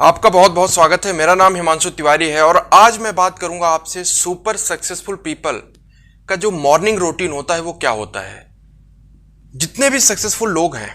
आपका बहुत बहुत स्वागत है। मेरा नाम हिमांशु तिवारी है और आज मैं बात करूंगा आपसे सुपर सक्सेसफुल पीपल का जो मॉर्निंग रूटीन होता है वो क्या होता है। जितने भी सक्सेसफुल लोग हैं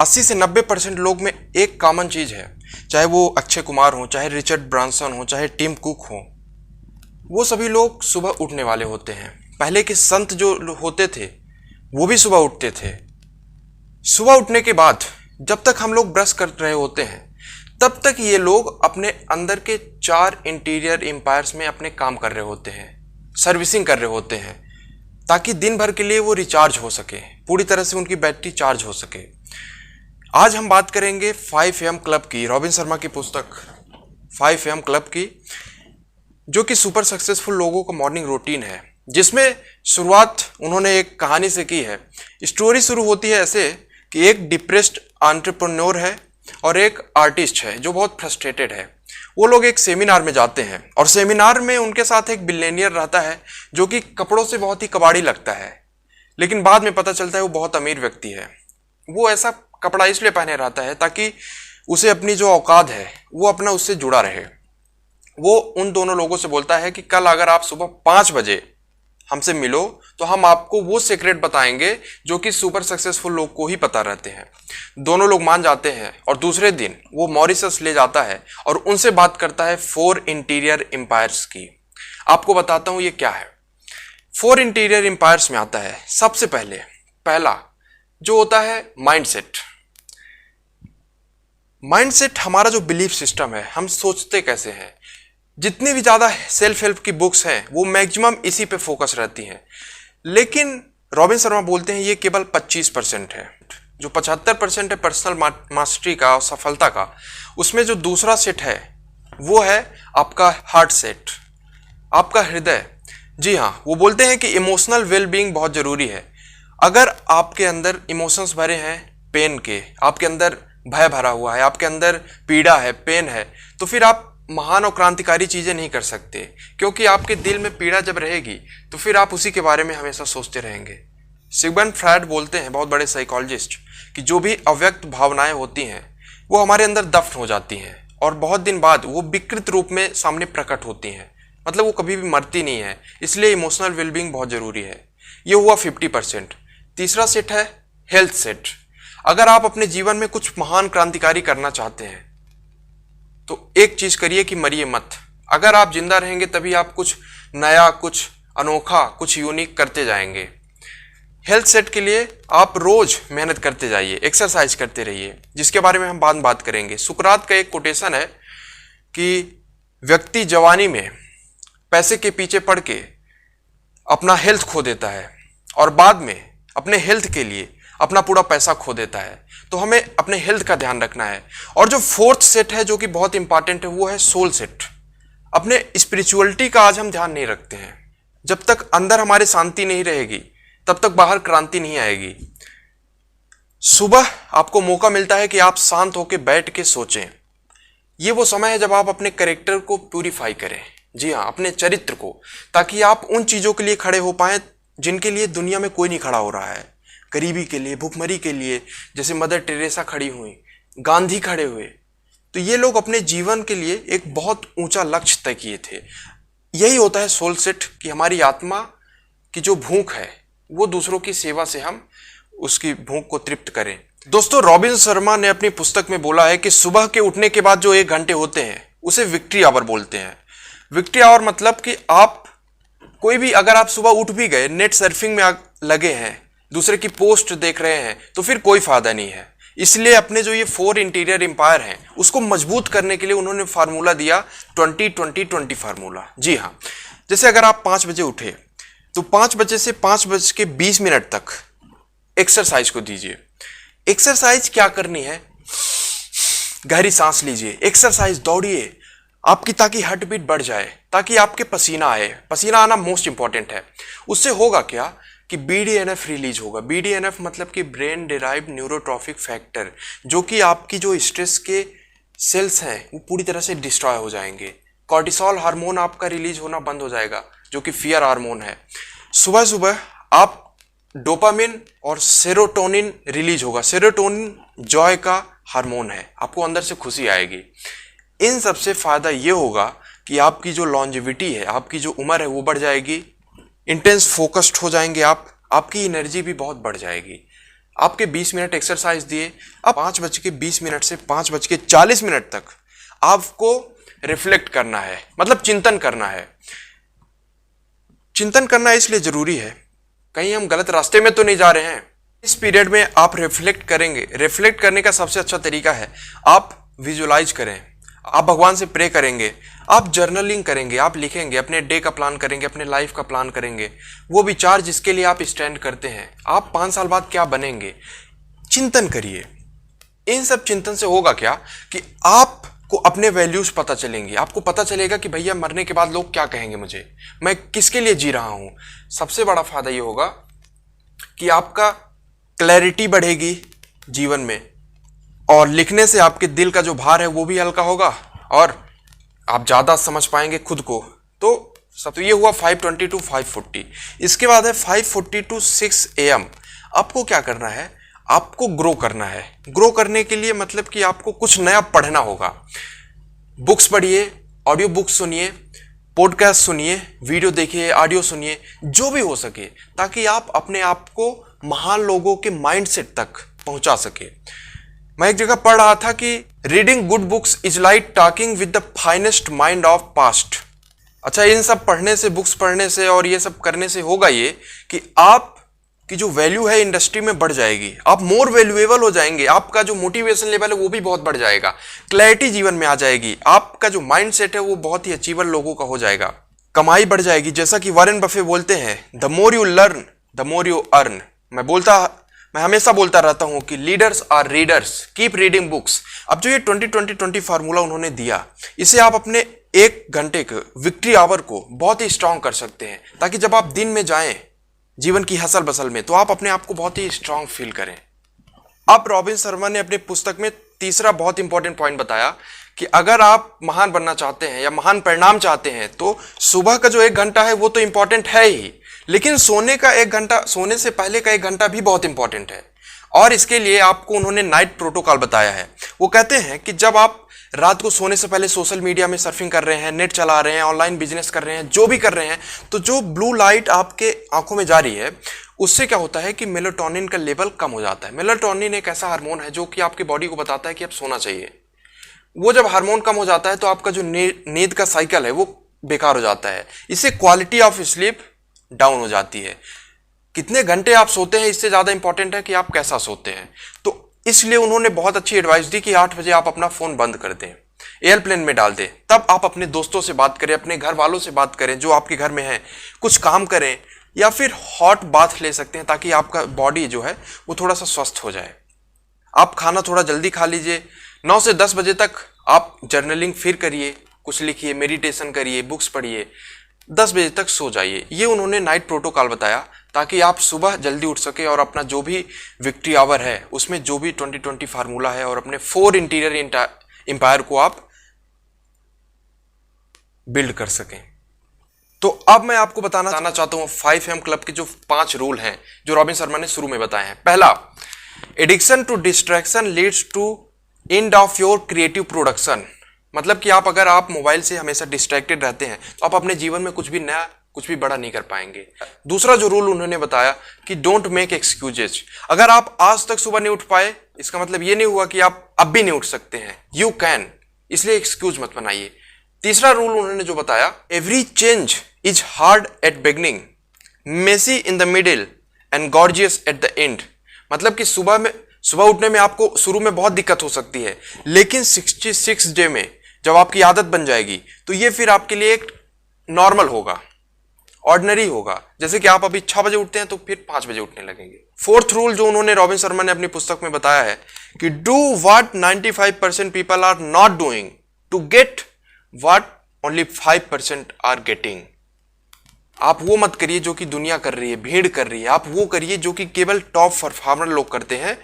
80 से 90% लोग में एक कॉमन चीज है, चाहे वो अक्षय कुमार हो, चाहे रिचर्ड ब्रांसन हो, चाहे टिम कुक हो, वो सभी लोग सुबह उठने वाले होते हैं। पहले के संत जो होते थे वो भी सुबह उठते थे। सुबह उठने के बाद जब तक हम लोग ब्रश कर रहे होते हैं तब तक ये लोग अपने अंदर के 4 इंटीरियर एम्पायर्स में अपने काम कर रहे होते हैं, सर्विसिंग कर रहे होते हैं, ताकि दिन भर के लिए वो रिचार्ज हो सके, पूरी तरह से उनकी बैटरी चार्ज हो सके। आज हम बात करेंगे 5 AM क्लब की, रॉबिन शर्मा की पुस्तक 5 AM क्लब की, जो कि सुपर सक्सेसफुल लोगों का मॉर्निंग रूटीन है, जिसमें शुरुआत उन्होंने एक कहानी से की है। स्टोरी शुरू होती है ऐसे कि एक डिप्रेस्ड एंटरप्रेन्योर है और एक आर्टिस्ट है जो बहुत फ्रस्ट्रेटेड है। वो लोग एक सेमिनार में जाते हैं और सेमिनार में उनके साथ एक बिलियनियर रहता है जो कि कपड़ों से बहुत ही कबाड़ी लगता है, लेकिन बाद में पता चलता है वो बहुत अमीर व्यक्ति है। वो ऐसा कपड़ा इसलिए पहने रहता है ताकि उसे अपनी जो औकात है वो अपना उससे जुड़ा रहे। वो उन दोनों लोगों से बोलता है कि कल अगर आप सुबह 5 बजे हमसे मिलो तो हम आपको वो सीक्रेट बताएंगे जो कि सुपर सक्सेसफुल लोग को ही पता रहते हैं। दोनों लोग मान जाते हैं और दूसरे दिन वो मॉरिशस ले जाता है और उनसे बात करता है 4 इंटीरियर एम्पायर्स की। आपको बताता हूं ये क्या है। 4 इंटीरियर एम्पायर्स में आता है सबसे पहला जो होता है माइंडसेट। माइंडसेट हमारा जो बिलीफ सिस्टम है, हम सोचते कैसे हैं। जितनी भी ज्यादा सेल्फ हेल्प की बुक्स हैं वो मैक्सिमम इसी पे फोकस रहती हैं, लेकिन रॉबिन शर्मा बोलते हैं ये केवल 25% है। जो 75% है पर्सनल मास्टरी का और सफलता का, उसमें जो दूसरा सेट है वो है आपका हार्ट सेट, आपका हृदय। जी हाँ, वो बोलते हैं कि इमोशनल वेलबींग बहुत जरूरी है। अगर आपके अंदर इमोशंस भरे हैं पेन के, आपके अंदर भय भरा हुआ है, आपके अंदर पीड़ा है, पेन है, तो फिर आप महान और क्रांतिकारी चीजें नहीं कर सकते, क्योंकि आपके दिल में पीड़ा जब रहेगी तो फिर आप उसी के बारे में हमेशा सोचते रहेंगे। सिगमंड फ्रायड बोलते हैं, बहुत बड़े साइकोलॉजिस्ट, कि जो भी अव्यक्त भावनाएं होती हैं वो हमारे अंदर दफन हो जाती हैं और बहुत दिन बाद वो विकृत रूप में सामने प्रकट होती हैं, मतलब वो कभी भी मरती नहीं है। इसलिए इमोशनल वेलबींग बहुत जरूरी है। ये हुआ 50%। तीसरा सेट है हेल्थ सेट। अगर आप अपने जीवन में कुछ महान क्रांतिकारी करना चाहते हैं तो एक चीज करिए कि मरिए मत। अगर आप जिंदा रहेंगे तभी आप कुछ नया, कुछ अनोखा, कुछ यूनिक करते जाएंगे। हेल्थ सेट के लिए आप रोज मेहनत करते जाइए, एक्सरसाइज करते रहिए, जिसके बारे में हम बाद में बात करेंगे। सुकरात का एक कोटेशन है कि व्यक्ति जवानी में पैसे के पीछे पड़ के अपना हेल्थ खो देता है और बाद में अपने हेल्थ के लिए अपना पूरा पैसा खो देता है। तो हमें अपने हेल्थ का ध्यान रखना है। और जो 4th सेट है जो कि बहुत इंपॉर्टेंट है वो है सोल सेट। अपने स्पिरिचुअलिटी का आज हम ध्यान नहीं रखते हैं। जब तक अंदर हमारे शांति नहीं रहेगी तब तक बाहर क्रांति नहीं आएगी। सुबह आपको मौका मिलता है कि आप शांत होकर बैठ के सोचें। ये वो समय है जब आप अपने कैरेक्टर को प्यूरिफाई करें, जी हाँ, अपने चरित्र को, ताकि आप उन चीजों के लिए खड़े हो पाए जिनके लिए दुनिया में कोई नहीं खड़ा हो रहा है। गरीबी के लिए, भूखमरी के लिए, जैसे मदर टेरेसा खड़ी हुई, गांधी खड़े हुए। तो ये लोग अपने जीवन के लिए एक बहुत ऊंचा लक्ष्य तय किए थे। यही होता है सोल सेट, कि हमारी आत्मा की जो भूख है वो दूसरों की सेवा से हम उसकी भूख को तृप्त करें। दोस्तों, रॉबिन शर्मा ने अपनी पुस्तक में बोला है कि सुबह के उठने के बाद जो 1 घंटे होते हैं उसे विक्ट्री आवर बोलते हैं। विक्ट्री आवर मतलब कि आप कोई भी, अगर आप सुबह उठ भी गए, नेट सर्फिंग में लगे हैं, दूसरे की पोस्ट देख रहे हैं, तो फिर कोई फायदा नहीं है। इसलिए अपने जो ये 4 इंटीरियर एम्पायर हैं उसको मजबूत करने के लिए उन्होंने फार्मूला दिया, 20-20-20 फार्मूला। जी हाँ, जैसे अगर आप 5 बजे उठे तो 5 बजे से 5:20 तक एक्सरसाइज को दीजिए। एक्सरसाइज क्या करनी है? गहरी सांस लीजिए, एक्सरसाइज, दौड़िए आपकी, ताकि हार्ट बीट बढ़ जाए, ताकि आपके पसीना आए। पसीना आना मोस्ट इंपॉर्टेंट है। उससे होगा क्या कि BDNF रिलीज होगा। BDNF मतलब कि ब्रेन डिराइव्ड न्यूरोट्रॉफिक फैक्टर, जो कि आपकी जो स्ट्रेस के सेल्स हैं वो पूरी तरह से डिस्ट्रॉय हो जाएंगे। कॉर्टिसोल हार्मोन आपका रिलीज होना बंद हो जाएगा, जो कि फियर हार्मोन है। सुबह सुबह आप डोपामिन और सेरोटोनिन रिलीज होगा। सेरोटोनिन जॉय का हार्मोन है, आपको अंदर से खुशी आएगी। इन सबसे फायदा ये होगा कि आपकी जो लॉन्जेविटी है, आपकी जो उम्र है वो बढ़ जाएगी, इंटेंस फोकस्ड हो जाएंगे आप, आपकी एनर्जी भी बहुत बढ़ जाएगी। आपके 20 मिनट एक्सरसाइज दिए, अब 5:20 से 5:40 तक आपको रिफ्लेक्ट करना है, मतलब चिंतन करना है। चिंतन करना इसलिए जरूरी है, कहीं हम गलत रास्ते में तो नहीं जा रहे हैं। इस पीरियड में आप रिफ्लेक्ट करेंगे। रिफ्लेक्ट करने का सबसे अच्छा तरीका है आप विजुलाइज करें, आप भगवान से प्रे करेंगे, आप जर्नलिंग करेंगे, आप लिखेंगे, अपने डे का प्लान करेंगे, अपने लाइफ का प्लान करेंगे, वो विचार जिसके लिए आप स्टैंड करते हैं, आप 5 साल बाद क्या बनेंगे, चिंतन करिए। इन सब चिंतन से होगा क्या कि आपको अपने वैल्यूज पता चलेंगे, आपको पता चलेगा कि भैया मरने के बाद लोग क्या कहेंगे मुझे, मैं किसके लिए जी रहा हूं। सबसे बड़ा फायदा ये होगा कि आपका क्लैरिटी बढ़ेगी जीवन में, और लिखने से आपके दिल का जो भार है वो भी हल्का होगा और आप ज्यादा समझ पाएंगे खुद को। तो सब तो ये हुआ 5:20 to 5:40। इसके बाद है 5:40 to 6 AM। आपको क्या करना है, आपको ग्रो करना है। ग्रो करने के लिए मतलब कि आपको कुछ नया पढ़ना होगा। बुक्स पढ़िए, ऑडियो बुक्स सुनिए, पॉडकास्ट सुनिए, वीडियो देखिए, ऑडियो सुनिए, जो भी हो सके, ताकि आप अपने आप को महान लोगों के माइंडसेट तक पहुंचा सके। मैं एक जगह पढ़ रहा था कि reading good books is like talking with the finest mind of past. अच्छा, इन सब पढ़ने से, बुक्स पढ़ने से और ये सब करने से होगा ये कि आप की जो वैल्यू है इंडस्ट्री में बढ़ जाएगी, आप मोर वैल्यूएबल हो जाएंगे, आपका जो मोटिवेशन लेवल है वो भी बहुत बढ़ जाएगा, क्लैरिटी जीवन में आ जाएगी, आपका जो माइंड सेट है वो बहुत ही अचीवेबल लोगों का हो जाएगा, कमाई बढ़ जाएगी। जैसा कि वॉरेन बफे बोलते हैं, the more you learn the more you earn. मैं हमेशा बोलता रहता हूं कि leaders are readers, keep reading books. अब जो ये 20-20-20 फार्मूला उन्होंने दिया, इसे आप अपने 1 घंटे के विक्ट्री आवर को बहुत ही स्ट्रांग कर सकते हैं, ताकि जब आप दिन में जाएं जीवन की हसल बसल में तो आप अपने आप को बहुत ही स्ट्रांग फील करें। अब रॉबिन शर्मा ने अपने पुस्तक में तीसरा बहुत इंपॉर्टेंट पॉइंट बताया कि अगर आप महान बनना चाहते हैं या महान परिणाम चाहते हैं तो सुबह का जो 1 घंटा है वो तो इंपॉर्टेंट है ही, लेकिन सोने का 1 घंटा, सोने से पहले का 1 घंटा भी बहुत इंपॉर्टेंट है। और इसके लिए आपको उन्होंने नाइट प्रोटोकॉल बताया है। वो कहते हैं कि जब आप रात को सोने से पहले सोशल मीडिया में सर्फिंग कर रहे हैं, नेट चला रहे हैं, ऑनलाइन बिजनेस कर रहे हैं, जो भी कर रहे हैं, तो जो ब्लू लाइट आपके आंखों में जा रही है उससे क्या होता है कि मेलाटोनिन का लेवल कम हो जाता है। मेलाटोनिन एक ऐसा हार्मोन है जो कि आपकी बॉडी को बताता है कि अब सोना चाहिए। वो जब हार्मोन कम हो जाता है तो आपका जो नींद का साइकिल है वो बेकार हो जाता है, इससे क्वालिटी ऑफ स्लीप डाउन हो जाती है। कितने घंटे आप सोते हैं इससे ज्यादा इंपॉर्टेंट है कि आप कैसा सोते हैं। तो इसलिए उन्होंने बहुत अच्छी एडवाइस दी कि 8 बजे आप अपना फोन बंद कर दें, एयरप्लेन में डाल दें, तब आप अपने दोस्तों से बात करें, अपने घर वालों से बात करें जो आपके घर में है, कुछ काम करें या फिर हॉट बाथ ले सकते हैं ताकि आपका बॉडी जो है वो थोड़ा सा स्वस्थ हो जाए। आप खाना थोड़ा जल्दी खा लीजिए। 9 से 10 बजे तक आप जर्नलिंग फिर करिए, कुछ लिखिए, मेडिटेशन करिए, बुक्स पढ़िए, 10 बजे तक सो जाइए। ये उन्होंने नाइट प्रोटोकॉल बताया ताकि आप सुबह जल्दी उठ सके और अपना जो भी विक्ट्री आवर है उसमें जो भी 20-20 फार्मूला है और अपने 4 इंटीरियर एम्पायर को आप बिल्ड कर सकें। तो अब मैं आपको बताना चाहता हूं 5M क्लब के जो 5 रूल हैं जो रॉबिन शर्मा ने शुरू में बताए हैं। पहला, addiction to distraction leads to end of your creative production. मतलब कि अगर आप मोबाइल से हमेशा डिस्ट्रैक्टेड रहते हैं तो आप अपने जीवन में कुछ भी नया, कुछ भी बड़ा नहीं कर पाएंगे। दूसरा जो रूल उन्होंने बताया कि डोंट मेक एक्सक्यूजेज। अगर आप आज तक सुबह नहीं उठ पाए इसका मतलब ये नहीं हुआ कि आप अब भी नहीं उठ सकते हैं, यू कैन, इसलिए एक्सक्यूज मत बनाइए। तीसरा रूल उन्होंने जो बताया, every change is hard at beginning, messy in the middle and gorgeous at the end. मतलब कि सुबह उठने में आपको शुरू में बहुत दिक्कत हो सकती है, लेकिन 66 डे में जब आपकी आदत बन जाएगी तो ये फिर आपके लिए एक नॉर्मल होगा, ऑर्डिनरी होगा। जैसे कि आप अभी 6 बजे उठते हैं तो फिर 5 बजे उठने लगेंगे। फोर्थ रूल जो उन्होंने रॉबिन शर्मा ने अपनी पुस्तक में बताया है कि do what 95% people are not doing to get what only 5% are getting. आप वो मत करिए जो कि दुनिया कर रही है, भीड़ कर रही है, आप वो करिए जो कि केवल टॉप परफॉर्मर लोग करते हैं,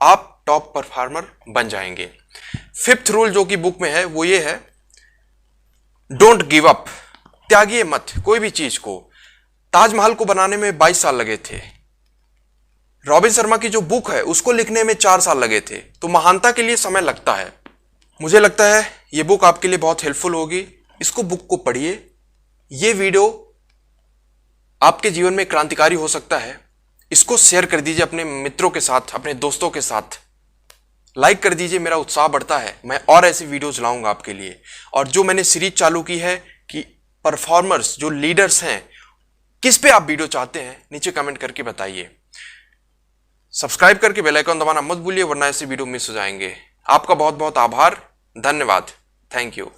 आप टॉप परफॉर्मर बन जाएंगे। फिफ्थ रूल जो कि बुक में है वो ये है, डोंट गिव अप, त्यागिए मत कोई भी चीज को। ताजमहल को बनाने में 22 साल लगे थे, रॉबिन शर्मा की जो बुक है उसको लिखने में 4 साल लगे थे। तो महानता के लिए समय लगता है। मुझे लगता है ये बुक आपके लिए बहुत हेल्पफुल होगी। इसको बुक को पढ़िए। ये वीडियो आपके जीवन में क्रांतिकारी हो सकता है। इसको शेयर कर दीजिए अपने मित्रों के साथ, अपने दोस्तों के साथ। लाइक कर दीजिए, मेरा उत्साह बढ़ता है। मैं और ऐसी वीडियोस लाऊंगा आपके लिए। और जो मैंने सीरीज चालू की है कि परफॉर्मर्स, जो लीडर्स हैं, किस पे आप वीडियो चाहते हैं, नीचे कमेंट करके बताइए। सब्सक्राइब करके बेल आइकन दबाना मत भूलिए, वरना ऐसे वीडियो मिस हो जाएंगे। आपका बहुत बहुत आभार, धन्यवाद, थैंक यू।